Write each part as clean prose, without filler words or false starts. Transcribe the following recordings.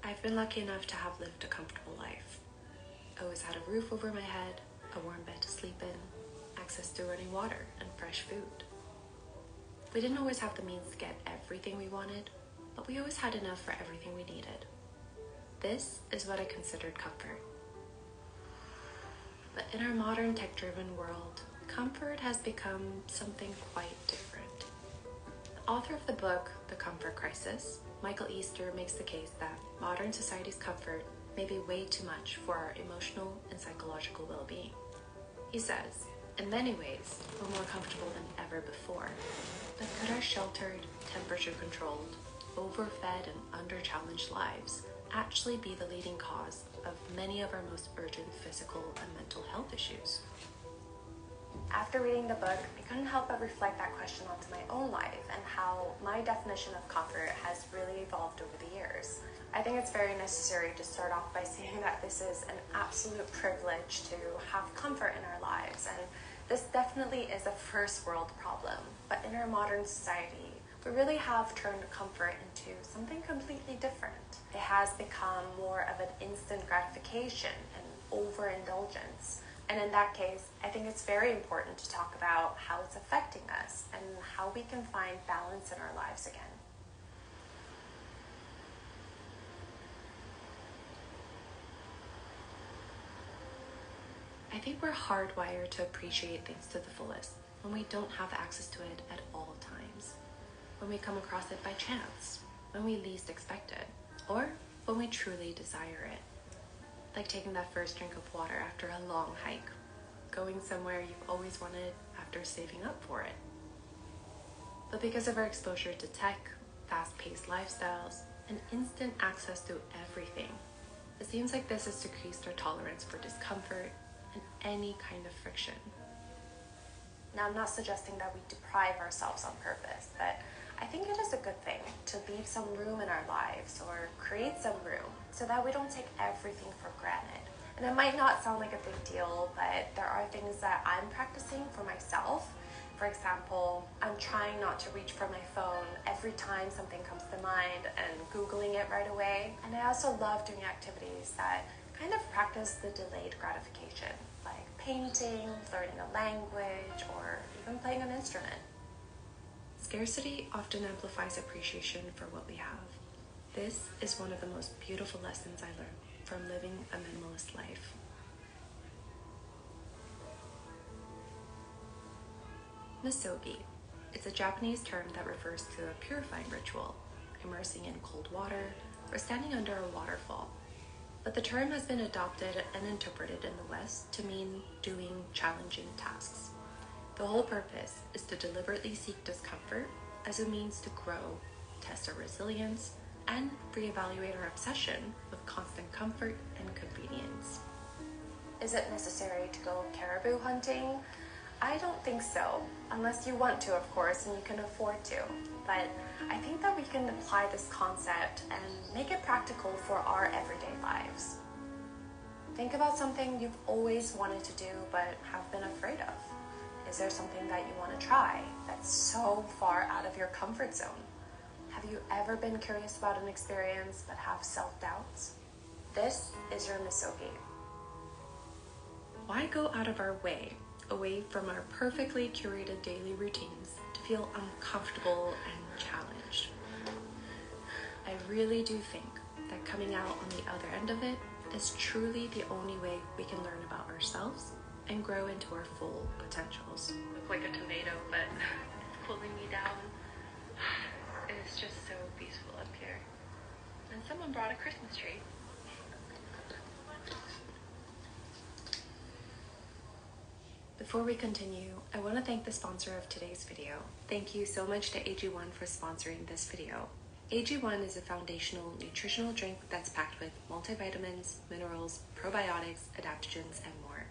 I've been lucky enough to have lived a comfortable life. I always had a roof over my head, a warm bed to sleep in, access to running water, and fresh food. We didn't always have the means to get everything we wanted, but we always had enough for everything we needed. This is what I considered comfort. But in our modern tech-driven world, comfort has become something quite different. The author of the book, The Comfort Crisis, Michael Easter, makes the case that modern society's comfort may be way too much for our emotional and psychological well-being. He says, in many ways, we're more comfortable than ever before, but could our sheltered, temperature-controlled, overfed and under-challenged lives actually be the leading cause of many of our most urgent physical and mental health issues? After reading the book, I couldn't help but reflect that question onto my own life and how my definition of comfort has really evolved over the years. I think it's very necessary to start off by saying that this is an absolute privilege to have comfort in our lives, and this definitely is a first world problem. But in our modern society, we really have turned comfort into something completely different. It has become more of an instant gratification and overindulgence. And in that case, I think it's very important to talk about how it's affecting us and how we can find balance in our lives again. I think we're hardwired to appreciate things to the fullest when we don't have access to it at all times, when we come across it by chance, when we least expect it, or when we truly desire it. Like taking that first drink of water after a long hike, going somewhere you've always wanted after saving up for it. But because of our exposure to tech, fast-paced lifestyles, and instant access to everything, it seems like this has decreased our tolerance for discomfort and any kind of friction. Now, I'm not suggesting that we deprive ourselves on purpose, but I think it is a good thing to leave some room in our lives or create some room so that we don't take everything for granted. And it might not sound like a big deal, but there are things that I'm practicing for myself. For example, I'm trying not to reach for my phone every time something comes to mind and Googling it right away. And I also love doing activities that kind of practice the delayed gratification, like painting, learning a language, or even playing an instrument. Scarcity often amplifies appreciation for what we have. This is one of the most beautiful lessons I learned from living a minimalist life. Misogi. It's a Japanese term that refers to a purifying ritual, immersing in cold water or standing under a waterfall. But the term has been adopted and interpreted in the West to mean doing challenging tasks. The whole purpose is to deliberately seek discomfort as a means to grow, test our resilience, and reevaluate our obsession with constant comfort and convenience. Is it necessary to go caribou hunting? I don't think so, unless you want to, of course, and you can afford to. But I think that we can apply this concept and make it practical for our everyday lives. Think about something you've always wanted to do but have been afraid of. Is there something that you want to try that's so far out of your comfort zone? Have you ever been curious about an experience but have self-doubts? This is your misogi. Why go out of our way, away from our perfectly curated daily routines, to feel uncomfortable and challenged? I really do think that coming out on the other end of it is truly the only way we can learn about ourselves and grow into our full potentials. Look like a tomato, but it's cooling me down. It's just so peaceful up here. And someone brought a Christmas tree. Before we continue, I want to thank the sponsor of today's video. Thank you so much to AG1 for sponsoring this video. AG1 is a foundational nutritional drink that's packed with multivitamins, minerals, probiotics, adaptogens, and more.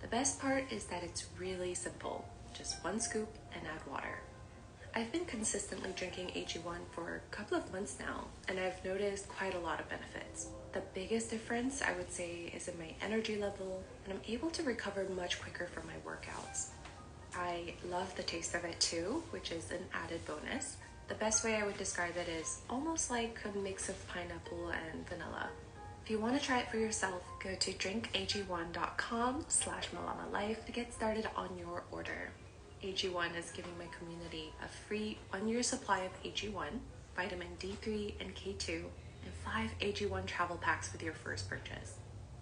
The best part is that it's really simple. Just one scoop and add water. I've been consistently drinking AG1 for a couple of months now, and I've noticed quite a lot of benefits. The biggest difference, I would say, is in my energy level, and I'm able to recover much quicker from my workouts. I love the taste of it too, which is an added bonus, The best way I would describe it is almost like a mix of pineapple and vanilla. If you want to try it for yourself, go to drinkag1.com/MalamaLife to get started on your order. AG1 is giving my community a free 1-year supply of AG1, vitamin D3 and K2, and 5 AG1 travel packs with your first purchase.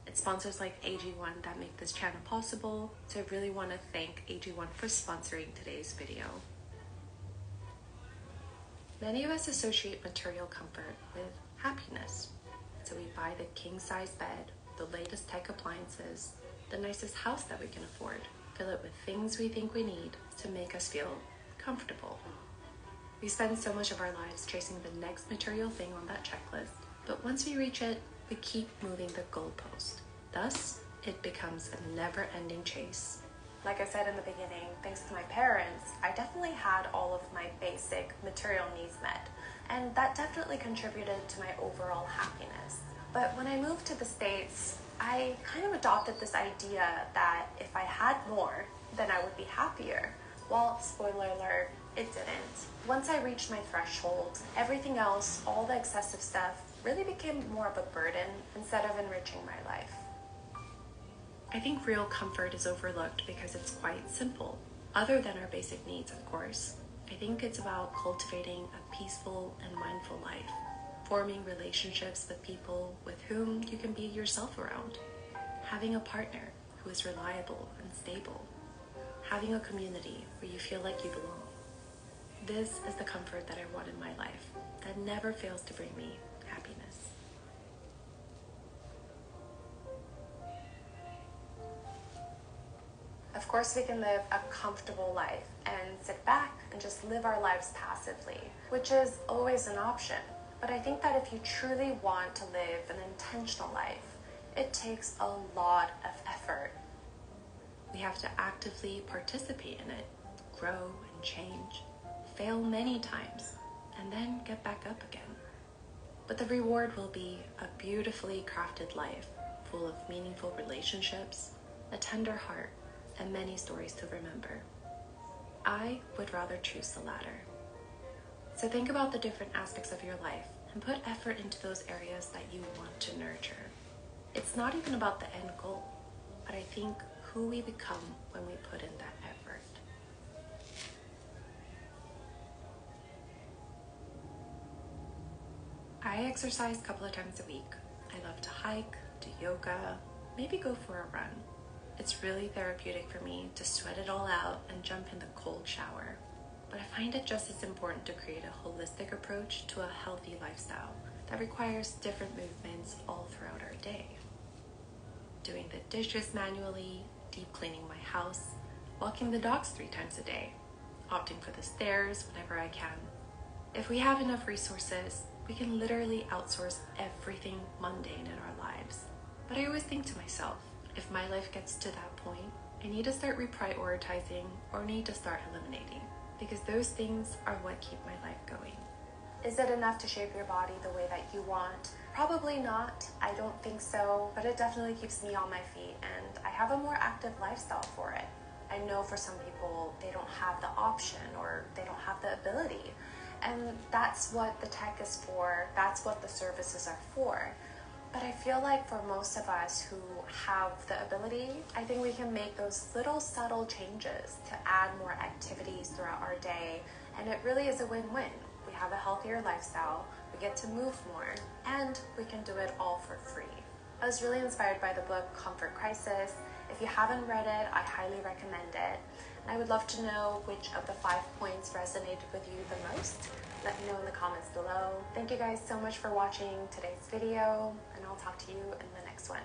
It's sponsors like AG1 that make this channel possible, so I really want to thank AG1 for sponsoring today's video. Many of us associate material comfort with happiness. So we buy the king-size bed, the latest tech appliances, the nicest house that we can afford, fill it with things we think we need to make us feel comfortable. We spend so much of our lives chasing the next material thing on that checklist, but once we reach it, we keep moving the goalpost. Thus, it becomes a never-ending chase. Like I said in the beginning, thanks to my parents, I definitely had all of my basic material needs met, and that definitely contributed to my overall happiness. But when I moved to the States, I kind of adopted this idea that if I had more, then I would be happier. Well, spoiler alert, it didn't. Once I reached my threshold, everything else, all the excessive stuff, really became more of a burden instead of enriching my life. I think real comfort is overlooked because it's quite simple, other than our basic needs, of course. I think it's about cultivating a peaceful and mindful life, forming relationships with people with whom you can be yourself around, having a partner who is reliable and stable, having a community where you feel like you belong. This is the comfort that I want in my life that never fails to bring me happiness. Of course, we can live a comfortable life and sit back and just live our lives passively, which is always an option. But I think that if you truly want to live an intentional life, it takes a lot of effort. We have to actively participate in it, grow and change, fail many times, and then get back up again. But the reward will be a beautifully crafted life full of meaningful relationships, a tender heart, and many stories to remember. I would rather choose the latter. So think about the different aspects of your life and put effort into those areas that you want to nurture. It's not even about the end goal, but I think who we become when we put in that effort. I exercise a couple of times a week. I love to hike, do yoga, maybe go for a run. It's really therapeutic for me to sweat it all out and jump in the cold shower. But I find it just as important to create a holistic approach to a healthy lifestyle that requires different movements all throughout our day. Doing the dishes manually, deep cleaning my house, walking the dogs 3 times a day, opting for the stairs whenever I can. If we have enough resources, we can literally outsource everything mundane in our lives. But I always think to myself, if my life gets to that point, I need to start reprioritizing or need to start eliminating, because those things are what keep my life going. Is it enough to shape your body the way that you want? Probably not. I don't think so, but it definitely keeps me on my feet, and I have a more active lifestyle for it. I know for some people, they don't have the option or they don't have the ability, and that's what the tech is for. That's what the services are for. But I feel like for most of us who have the ability, I think we can make those little subtle changes to add more activities throughout our day, and it really is a win-win. We have a healthier lifestyle, we get to move more, and we can do it all for free. I was really inspired by the book Comfort Crisis. If you haven't read it, I highly recommend it. And I would love to know which of the 5 points resonated with you the most. Let me know in the comments below. Thank you guys so much for watching today's video, and I'll talk to you in the next one.